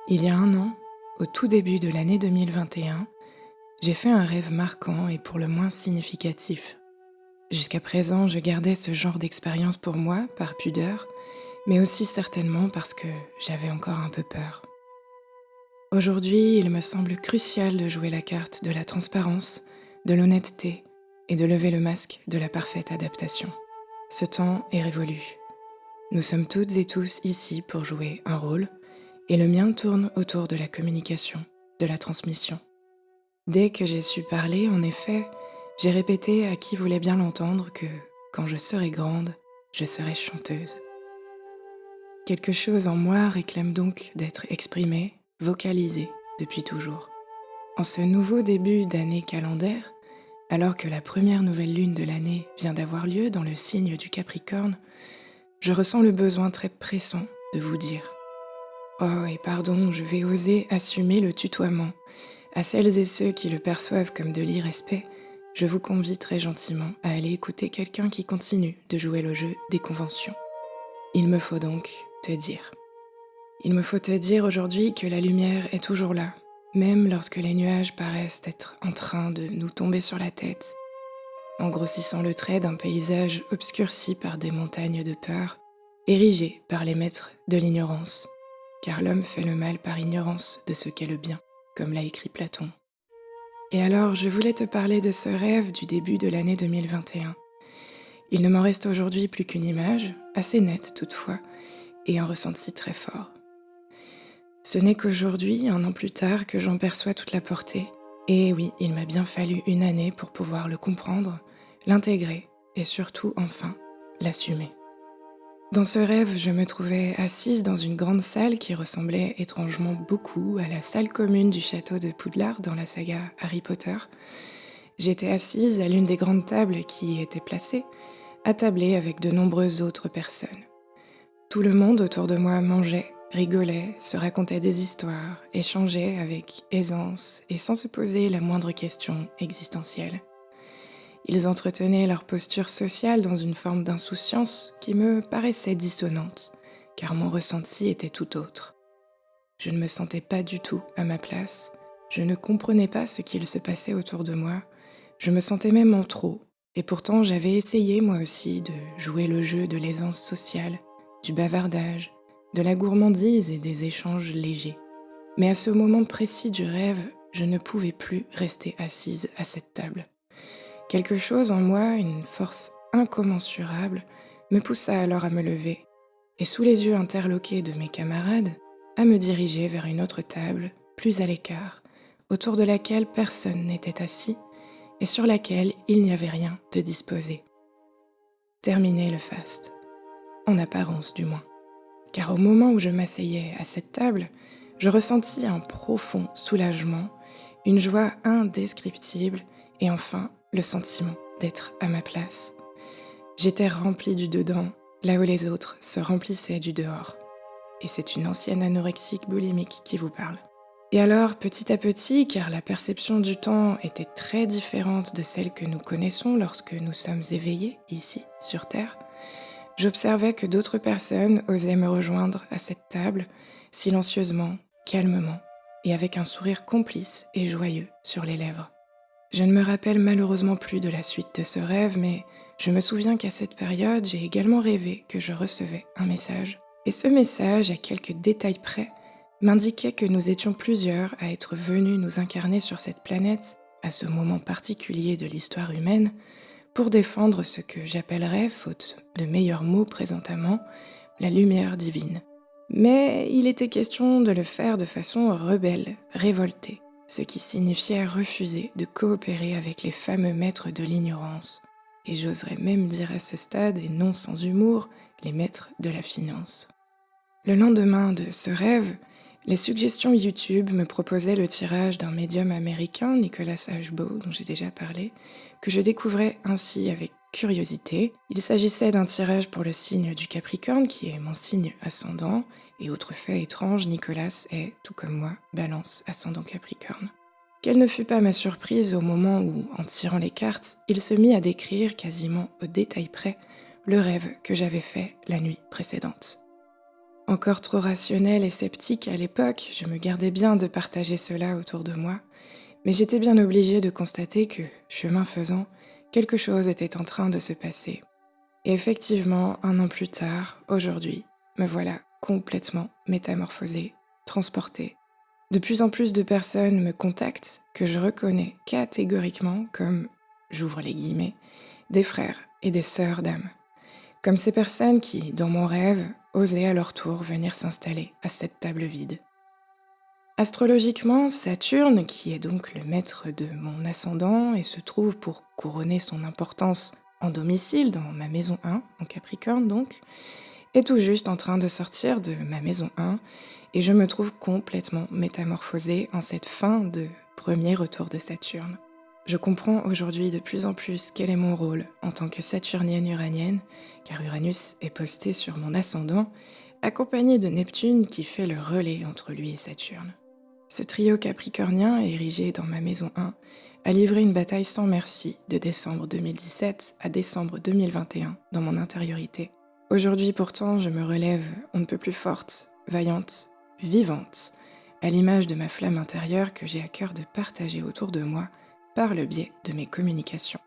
Il y a un an, au tout début de l'année 2021, j'ai fait un rêve marquant et pour le moins significatif. Jusqu'à présent, je gardais ce genre d'expérience pour moi, par pudeur, mais aussi certainement parce que j'avais encore un peu peur. Aujourd'hui, il me semble crucial de jouer la carte de la transparence, de l'honnêteté et de lever le masque de la parfaite adaptation. Ce temps est révolu. Nous sommes toutes et tous ici pour jouer un rôle, et le mien tourne autour de la communication, de la transmission. Dès que j'ai su parler, en effet, j'ai répété à qui voulait bien l'entendre que, quand je serai grande, je serai chanteuse. Quelque chose en moi réclame donc d'être exprimé, vocalisé depuis toujours. En ce nouveau début d'année calendaire, alors que la première nouvelle lune de l'année vient d'avoir lieu dans le signe du Capricorne, je ressens le besoin très pressant de vous dire: oh, et pardon, je vais oser assumer le tutoiement. À celles et ceux qui le perçoivent comme de l'irrespect, je vous convie très gentiment à aller écouter quelqu'un qui continue de jouer le jeu des conventions. Il me faut donc te dire. Il me faut te dire aujourd'hui que la lumière est toujours là, même lorsque les nuages paraissent être en train de nous tomber sur la tête, en grossissant le trait d'un paysage obscurci par des montagnes de peur, érigées par les maîtres de l'ignorance, car l'homme fait le mal par ignorance de ce qu'est le bien, comme l'a écrit Platon. Et alors, je voulais te parler de ce rêve du début de l'année 2021. Il ne m'en reste aujourd'hui plus qu'une image, assez nette toutefois, et un ressenti très fort. Ce n'est qu'aujourd'hui, un an plus tard, que j'en perçois toute la portée. Et oui, il m'a bien fallu une année pour pouvoir le comprendre, l'intégrer et surtout, enfin, l'assumer. Dans ce rêve, je me trouvais assise dans une grande salle qui ressemblait étrangement beaucoup à la salle commune du château de Poudlard dans la saga Harry Potter. J'étais assise à l'une des grandes tables qui y étaient placées, attablée avec de nombreuses autres personnes. Tout le monde autour de moi mangeait, rigolait, se racontait des histoires, échangeait avec aisance et sans se poser la moindre question existentielle. Ils entretenaient leur posture sociale dans une forme d'insouciance qui me paraissait dissonante, car mon ressenti était tout autre. Je ne me sentais pas du tout à ma place, je ne comprenais pas ce qu'il se passait autour de moi, je me sentais même en trop, et pourtant j'avais essayé moi aussi de jouer le jeu de l'aisance sociale, du bavardage, de la gourmandise et des échanges légers. Mais à ce moment précis du rêve, je ne pouvais plus rester assise à cette table. Quelque chose en moi, une force incommensurable, me poussa alors à me lever, et sous les yeux interloqués de mes camarades, à me diriger vers une autre table, plus à l'écart, autour de laquelle personne n'était assis, et sur laquelle il n'y avait rien de disposé. Terminé le faste, en apparence du moins. Car au moment où je m'asseyais à cette table, je ressentis un profond soulagement, une joie indescriptible, et enfin le sentiment d'être à ma place. J'étais remplie du dedans, là où les autres se remplissaient du dehors. Et c'est une ancienne anorexique boulimique qui vous parle. Et alors, petit à petit, car la perception du temps était très différente de celle que nous connaissons lorsque nous sommes éveillés, ici, sur Terre, j'observais que d'autres personnes osaient me rejoindre à cette table, silencieusement, calmement, et avec un sourire complice et joyeux sur les lèvres. Je ne me rappelle malheureusement plus de la suite de ce rêve, mais je me souviens qu'à cette période, j'ai également rêvé que je recevais un message. Et ce message, à quelques détails près, m'indiquait que nous étions plusieurs à être venus nous incarner sur cette planète, à ce moment particulier de l'histoire humaine, pour défendre ce que j'appellerais, faute de meilleurs mots présentement, la lumière divine. Mais il était question de le faire de façon rebelle, révoltée, ce qui signifiait refuser de coopérer avec les fameux maîtres de l'ignorance, et j'oserais même dire à ce stade, et non sans humour, les maîtres de la finance. Le lendemain de ce rêve, les suggestions YouTube me proposaient le tirage d'un médium américain, Nicolas Ashbaugh, dont j'ai déjà parlé, que je découvrais ainsi avec curiosité. Il s'agissait d'un tirage pour le signe du Capricorne, qui est mon signe ascendant, et autre fait étrange, Nicolas est, tout comme moi, Balance ascendant Capricorne. Quelle ne fut pas ma surprise au moment où, en tirant les cartes, il se mit à décrire quasiment au détail près le rêve que j'avais fait la nuit précédente. Encore trop rationnelle et sceptique à l'époque, je me gardais bien de partager cela autour de moi, mais j'étais bien obligée de constater que, chemin faisant, quelque chose était en train de se passer. Et effectivement, 1 an plus tard, aujourd'hui, me voilà complètement métamorphosée, transportée. De plus en plus de personnes me contactent que je reconnais catégoriquement comme, j'ouvre les guillemets, des frères et des sœurs d'âme. Comme ces personnes qui, dans mon rêve, osaient à leur tour venir s'installer à cette table vide. Astrologiquement, Saturne, qui est donc le maître de mon ascendant et se trouve pour couronner son importance en domicile dans ma maison 1, en Capricorne donc, est tout juste en train de sortir de ma maison 1 et je me trouve complètement métamorphosée en cette fin de premier retour de Saturne. Je comprends aujourd'hui de plus en plus quel est mon rôle en tant que saturnienne uranienne, car Uranus est posté sur mon ascendant, accompagné de Neptune qui fait le relais entre lui et Saturne. Ce trio capricornien, érigé dans ma maison 1, a livré une bataille sans merci de décembre 2017 à décembre 2021 dans mon intériorité. Aujourd'hui pourtant, je me relève on ne peut plus forte, vaillante, vivante, à l'image de ma flamme intérieure que j'ai à cœur de partager autour de moi par le biais de mes communications.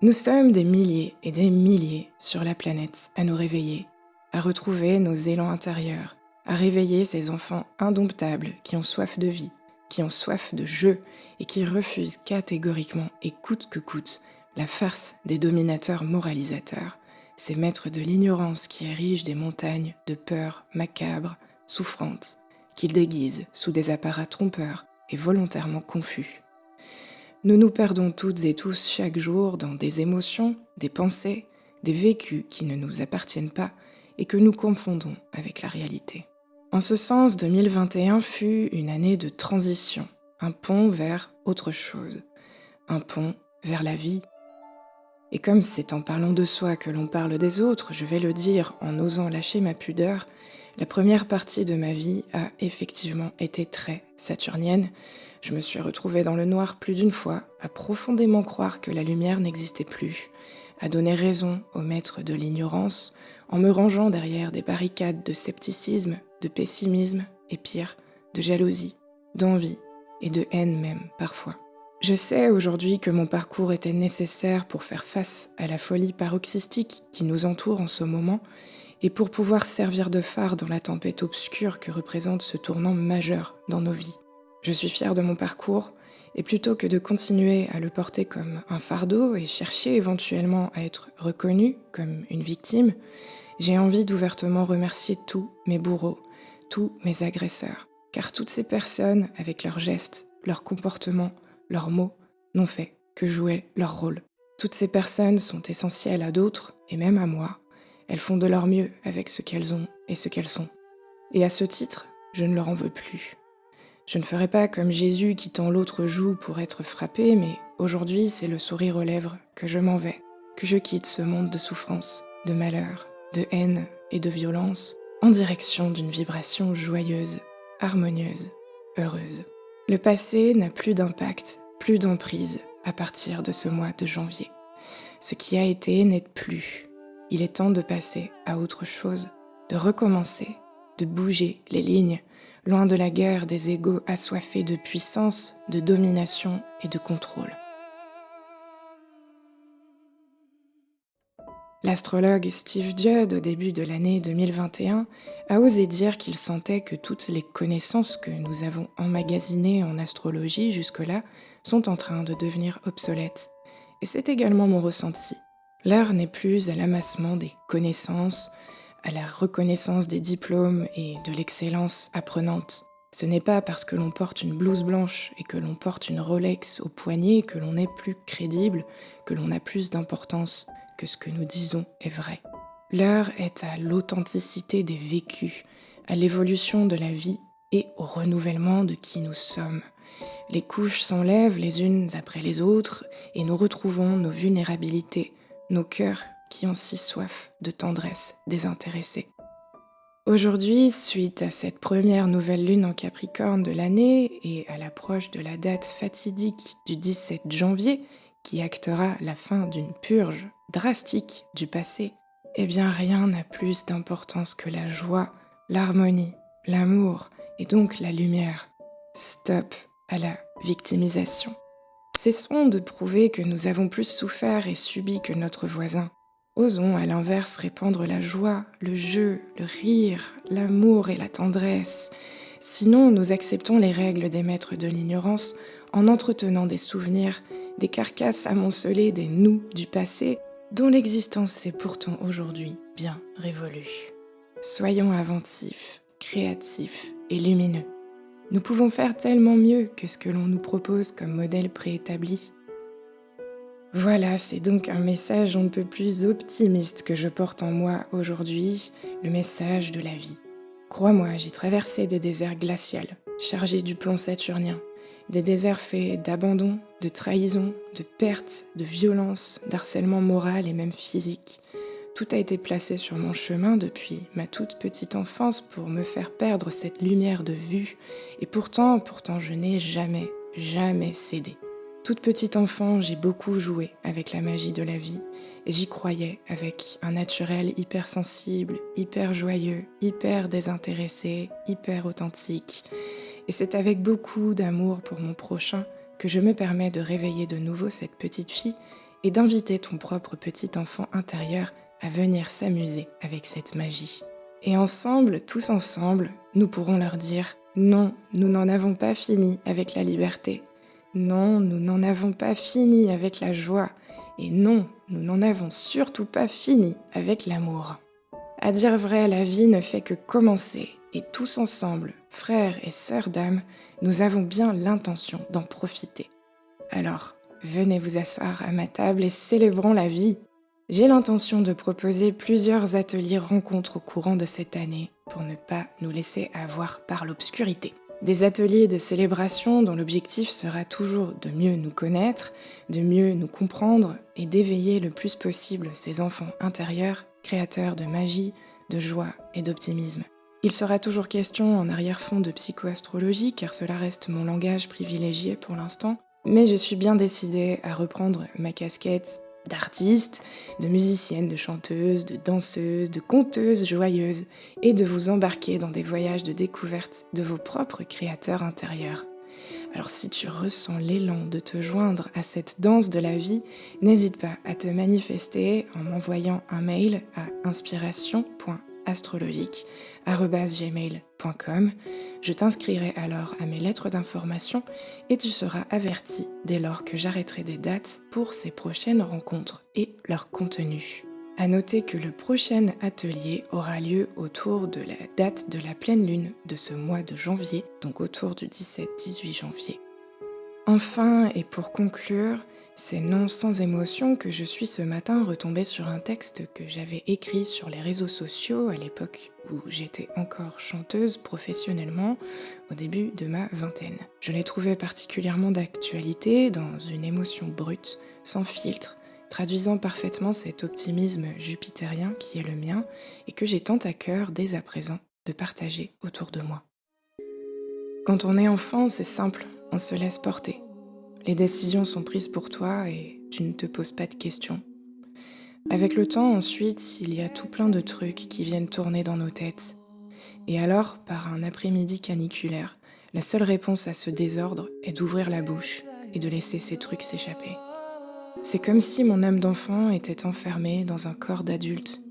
Nous sommes des milliers et des milliers sur la planète à nous réveiller, à retrouver nos élans intérieurs, à réveiller ces enfants indomptables qui ont soif de vie, qui ont soif de jeu et qui refusent catégoriquement et coûte que coûte la farce des dominateurs moralisateurs, ces maîtres de l'ignorance qui érigent des montagnes de peurs macabres, souffrantes, qu'ils déguisent sous des apparats trompeurs et volontairement confus. Nous nous perdons toutes et tous chaque jour dans des émotions, des pensées, des vécus qui ne nous appartiennent pas et que nous confondons avec la réalité. En ce sens, 2021 fut une année de transition, un pont vers autre chose, un pont vers la vie. Et comme c'est en parlant de soi que l'on parle des autres, je vais le dire en osant lâcher ma pudeur, la première partie de ma vie a effectivement été très saturnienne. Je me suis retrouvée dans le noir plus d'une fois, à profondément croire que la lumière n'existait plus, à donner raison aux maîtres de l'ignorance, en me rangeant derrière des barricades de scepticisme, de pessimisme et pire, de jalousie, d'envie et de haine même parfois. Je sais aujourd'hui que mon parcours était nécessaire pour faire face à la folie paroxystique qui nous entoure en ce moment et pour pouvoir servir de phare dans la tempête obscure que représente ce tournant majeur dans nos vies. Je suis fière de mon parcours et plutôt que de continuer à le porter comme un fardeau et chercher éventuellement à être reconnue comme une victime, j'ai envie d'ouvertement remercier tous mes bourreaux, tous mes agresseurs, car toutes ces personnes, avec leurs gestes, leurs comportements, leurs mots, n'ont fait que jouer leur rôle. Toutes ces personnes sont essentielles à d'autres, et même à moi. Elles font de leur mieux avec ce qu'elles ont et ce qu'elles sont. Et à ce titre, je ne leur en veux plus. Je ne ferai pas comme Jésus qui tend l'autre joue pour être frappé, mais aujourd'hui c'est le sourire aux lèvres que je m'en vais, que je quitte ce monde de souffrance, de malheur, de haine et de violence, en direction d'une vibration joyeuse, harmonieuse, heureuse. Le passé n'a plus d'impact, plus d'emprise à partir de ce mois de janvier. Ce qui a été n'est plus. Il est temps de passer à autre chose, de recommencer, de bouger les lignes, loin de la guerre des égos assoiffés de puissance, de domination et de contrôle. L'astrologue Steve Judd, au début de l'année 2021, a osé dire qu'il sentait que toutes les connaissances que nous avons emmagasinées en astrologie jusque-là sont en train de devenir obsolètes. Et c'est également mon ressenti. L'heure n'est plus à l'amassement des connaissances, à la reconnaissance des diplômes et de l'excellence apprenante. Ce n'est pas parce que l'on porte une blouse blanche et que l'on porte une Rolex au poignet que l'on est plus crédible, que l'on a plus d'importance que ce que nous disons est vrai. L'heure est à l'authenticité des vécus, à l'évolution de la vie et au renouvellement de qui nous sommes. Les couches s'enlèvent les unes après les autres et nous retrouvons nos vulnérabilités, nos cœurs qui ont si soif de tendresse désintéressée. Aujourd'hui, suite à cette première nouvelle lune en Capricorne de l'année et à l'approche de la date fatidique du 17 janvier, qui actera la fin d'une purge drastique du passé, eh bien rien n'a plus d'importance que la joie l'harmonie, l'amour et donc la lumière. Stop à la victimisation. Cessons de prouver que nous avons plus souffert et subi que notre voisin. Osons à l'inverse répandre la joie, le jeu, le rire, l'amour et la tendresse. Sinon, nous acceptons les règles des maîtres de l'ignorance en entretenant des souvenirs, des carcasses amoncelées des nous du passé dont l'existence s'est pourtant aujourd'hui bien révolue. Soyons inventifs, créatifs et lumineux. Nous pouvons faire tellement mieux que ce que l'on nous propose comme modèle préétabli. Voilà, c'est donc un message on ne peut plus optimiste que je porte en moi aujourd'hui, le message de la vie. Crois-moi, j'ai traversé des déserts glaciaux, chargés du plomb saturnien, des déserts faits d'abandon, de trahison, de perte, de violence, d'harcèlement moral et même physique. Tout a été placé sur mon chemin depuis ma toute petite enfance pour me faire perdre cette lumière de vue, et pourtant je n'ai jamais cédé. Toute petite enfant, j'ai beaucoup joué avec la magie de la vie, et j'y croyais avec un naturel hyper sensible, hyper joyeux, hyper désintéressé, hyper authentique. Et c'est avec beaucoup d'amour pour mon prochain que je me permets de réveiller de nouveau cette petite fille et d'inviter ton propre petit enfant intérieur à venir s'amuser avec cette magie. Et ensemble, tous ensemble, nous pourrons leur dire « Non, nous n'en avons pas fini avec la liberté. Non, nous n'en avons pas fini avec la joie. Et non, nous n'en avons surtout pas fini avec l'amour. » À dire vrai, la vie ne fait que commencer. Et tous ensemble, frères et sœurs d'âme, nous avons bien l'intention d'en profiter. Alors, venez vous asseoir à ma table et célébrons la vie. J'ai l'intention de proposer plusieurs ateliers rencontres au courant de cette année pour ne pas nous laisser avoir par l'obscurité. Des ateliers de célébration dont l'objectif sera toujours de mieux nous connaître, de mieux nous comprendre et d'éveiller le plus possible ces enfants intérieurs, créateurs de magie, de joie et d'optimisme. Il sera toujours question en arrière-fond de psychoastrologie car cela reste mon langage privilégié pour l'instant, mais je suis bien décidée à reprendre ma casquette d'artiste, de musicienne, de chanteuse, de danseuse, de conteuse joyeuse et de vous embarquer dans des voyages de découverte de vos propres créateurs intérieurs. Alors si tu ressens l'élan de te joindre à cette danse de la vie, n'hésite pas à te manifester en m'envoyant un mail à inspiration.astrologique@gmail.com. Je t'inscrirai alors à mes lettres d'information et tu seras averti dès lors que j'arrêterai des dates pour ces prochaines rencontres et leur contenu. À noter que le prochain atelier aura lieu autour de la date de la pleine lune de ce mois de janvier, donc autour du 17-18 janvier. Enfin, et pour conclure, c'est non sans émotion que je suis ce matin retombée sur un texte que j'avais écrit sur les réseaux sociaux à l'époque où j'étais encore chanteuse professionnellement, au début de ma vingtaine. Je l'ai trouvé particulièrement d'actualité, dans une émotion brute, sans filtre, traduisant parfaitement cet optimisme jupitérien qui est le mien et que j'ai tant à cœur dès à présent de partager autour de moi. Quand on est enfant, c'est simple, on se laisse porter. Les décisions sont prises pour toi et tu ne te poses pas de questions. Avec le temps, ensuite, il y a tout plein de trucs qui viennent tourner dans nos têtes. Et alors, par un après-midi caniculaire, la seule réponse à ce désordre est d'ouvrir la bouche et de laisser ces trucs s'échapper. C'est comme si mon âme d'enfant était enfermée dans un corps d'adulte,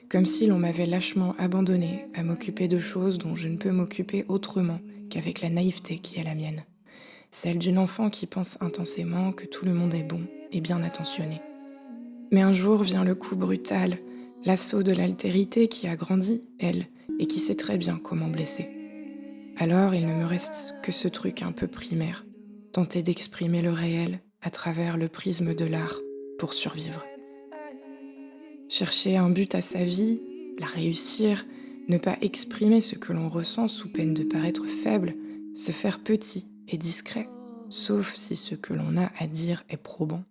comme si l'on m'avait lâchement abandonnée à m'occuper de choses dont je ne peux m'occuper autrement qu'avec la naïveté qui est la mienne. Celle d'une enfant qui pense intensément que tout le monde est bon et bien attentionné. Mais un jour vient le coup brutal, l'assaut de l'altérité qui a grandi, elle, et qui sait très bien comment blesser. Alors il ne me reste que ce truc un peu primaire, tenter d'exprimer le réel à travers le prisme de l'art pour survivre. Chercher un but à sa vie, la réussir, ne pas exprimer ce que l'on ressent sous peine de paraître faible, se faire petit et discret, sauf si ce que l'on a à dire est probant.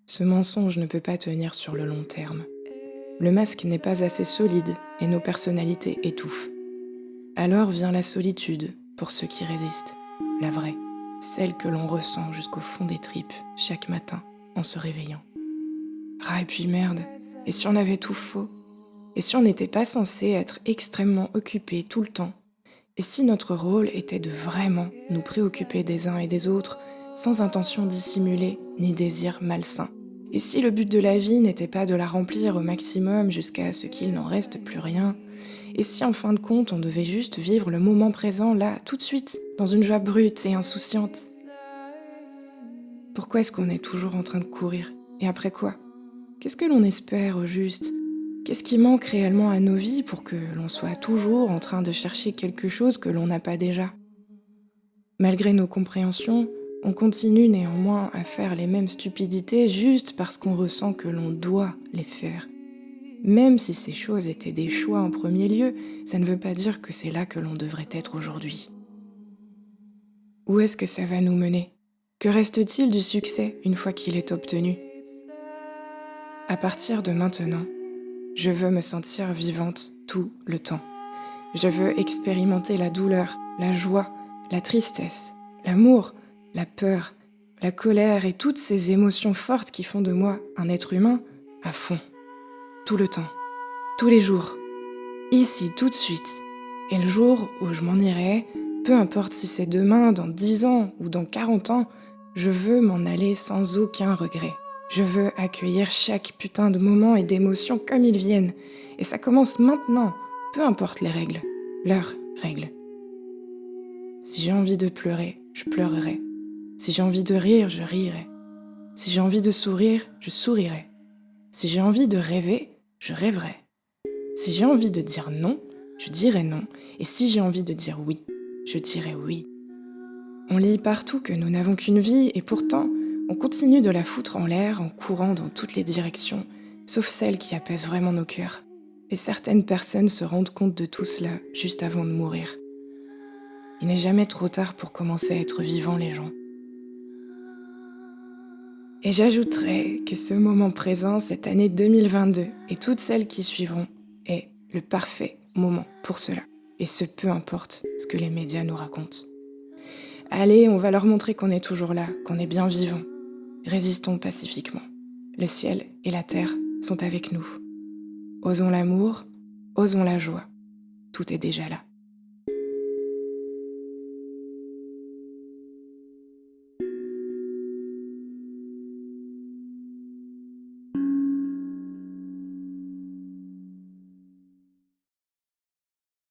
Ce mensonge ne peut pas tenir sur le long terme. Le masque n'est pas assez solide et nos personnalités étouffent. Alors vient la solitude pour ceux qui résistent, la vraie, celle que l'on ressent jusqu'au fond des tripes chaque matin en se réveillant. Ah et puis merde, et si on avait tout faux? Et si on n'était pas censé être extrêmement occupé tout le temps? Et si notre rôle était de vraiment nous préoccuper des uns et des autres, sans intention dissimulée ni désir malsain? Et si le but de la vie n'était pas de la remplir au maximum jusqu'à ce qu'il n'en reste plus rien? Et si en fin de compte on devait juste vivre le moment présent là, tout de suite, dans une joie brute et insouciante? Pourquoi est-ce qu'on est toujours en train de courir? Et après quoi? Qu'est-ce que l'on espère au juste? Qu'est-ce qui manque réellement à nos vies pour que l'on soit toujours en train de chercher quelque chose que l'on n'a pas déjà? Malgré nos compréhensions, on continue néanmoins à faire les mêmes stupidités juste parce qu'on ressent que l'on doit les faire. Même si ces choses étaient des choix en premier lieu, ça ne veut pas dire que c'est là que l'on devrait être aujourd'hui. Où est-ce que ça va nous mener? Que reste-t-il du succès une fois qu'il est obtenu? À partir de maintenant, je veux me sentir vivante tout le temps. Je veux expérimenter la douleur, la joie, la tristesse, l'amour, la peur, la colère et toutes ces émotions fortes qui font de moi un être humain à fond. Tout le temps, tous les jours, ici, tout de suite. Et le jour où je m'en irai, peu importe si c'est demain, dans 10 ans ou dans 40 ans, je veux m'en aller sans aucun regret. Je veux accueillir chaque putain de moment et d'émotion comme ils viennent. Et ça commence maintenant, peu importe les règles, leurs règles. Si j'ai envie de pleurer, je pleurerai. Si j'ai envie de rire, je rirai. Si j'ai envie de sourire, je sourirai. Si j'ai envie de rêver, je rêverai. Si j'ai envie de dire non, je dirai non. Et si j'ai envie de dire oui, je dirai oui. On lit partout que nous n'avons qu'une vie et pourtant, on continue de la foutre en l'air en courant dans toutes les directions, sauf celle qui apaise vraiment nos cœurs. Et certaines personnes se rendent compte de tout cela juste avant de mourir. Il n'est jamais trop tard pour commencer à être vivant, les gens. Et j'ajouterais que ce moment présent, cette année 2022 et toutes celles qui suivront, est le parfait moment pour cela. Et ce, peu importe ce que les médias nous racontent. Allez, on va leur montrer qu'on est toujours là, qu'on est bien vivant. Résistons pacifiquement. Le ciel et la terre sont avec nous. Osons l'amour, osons la joie. Tout est déjà là.